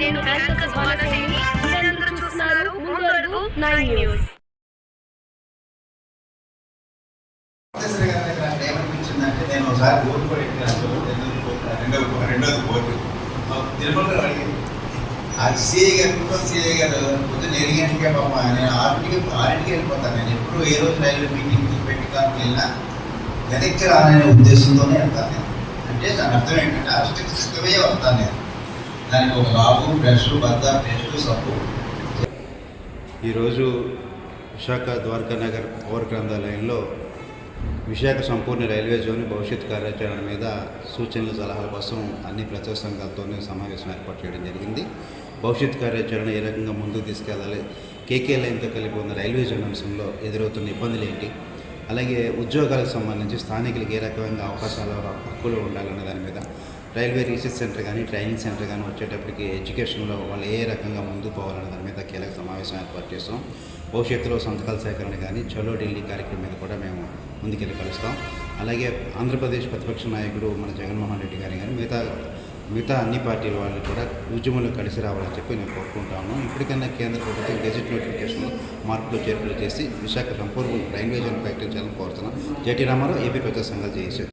నేను మీ యాంకర్ సుహానా సేని. మీరందరూ చూస్తున్నారు ముందు అడుగు 9 న్యూస్. ఏమనిపించిందంటే నేను ఒకసారి ఓటు కూడా రెండోది ఓటు తిరుమలలో అడిగింది అది సిఐ గారు పొద్దున్న 7 గంటలకే పాప నేను 6కి వెళ్ళిపోతాను. నేను ఎప్పుడు ఏ రోజు రైల్వే మీటింగ్ పెట్టి కానీ వెళ్ళినా వెనక్కి రాననే ఉద్దేశంతోనే వెళ్తాను నేను. అంటే దాని అర్థం ఏంటంటే అష్టమే వస్తాను నేను. దానికి ఒక లాభం బ్రష్ బద్ద పేస్టు సబ్బు. ఈరోజు విశాఖ ద్వారకానగర్ పవర్ గ్రంథాలయంలో విశాఖ సంపూర్ణ రైల్వే జోన్ భవిష్యత్ కార్యాచరణ మీద సూచనలు సలహాల కోసం అన్ని ప్రజా సంఘాలతోనే సమావేశం ఏర్పాటు చేయడం జరిగింది. భవిష్యత్ కార్యాచరణ ఏ రకంగా ముందుకు తీసుకెళ్లాలి, కేకే లైన్తో కలిపి ఉన్న రైల్వే జోన్ అంశంలో ఎదురవుతున్న ఇబ్బందులు ఏంటి, అలాగే ఉద్యోగాలకు సంబంధించి స్థానికులకు ఏ రకమైన అవకాశాలు హక్కులు ఉండాలన్న దాని మీద రైల్వే రీసెర్చ్ సెంటర్ కానీ ట్రైనింగ్ సెంటర్ కానీ వచ్చేటప్పటికి ఎడ్యుకేషన్లో వాళ్ళు ఏ రకంగా ముందుకు పోవాలన్న దాని మీద కీలక సమావేశం ఏర్పాటు చేస్తాం. భవిష్యత్తులో సంతకాల సేకరణ కానీ చలో ఢిల్లీ కార్యక్రమం మీద కూడా మేము ముందుకెళ్ళి కలుస్తాం. అలాగే ఆంధ్రప్రదేశ్ ప్రతిపక్ష నాయకుడు మన జగన్మోహన్ రెడ్డి గారి కానీ మిగతా అన్ని పార్టీల వాళ్ళు కూడా ఉద్యమంలో కలిసి రావాలని చెప్పి నేను కోరుకుంటాను. ఇప్పటికైనా కేంద్ర ప్రభుత్వం గెజెట్ నోటిఫికేషన్లో మార్పులు చేర్పులు చేసి విశాఖ సంపూర్ణ రైల్వే జోన్ ప్రకటించాలని కోరుతున్నాం. జేటీ రామారావు, ఏపీ ప్రజా సంఘాలు చేశారు.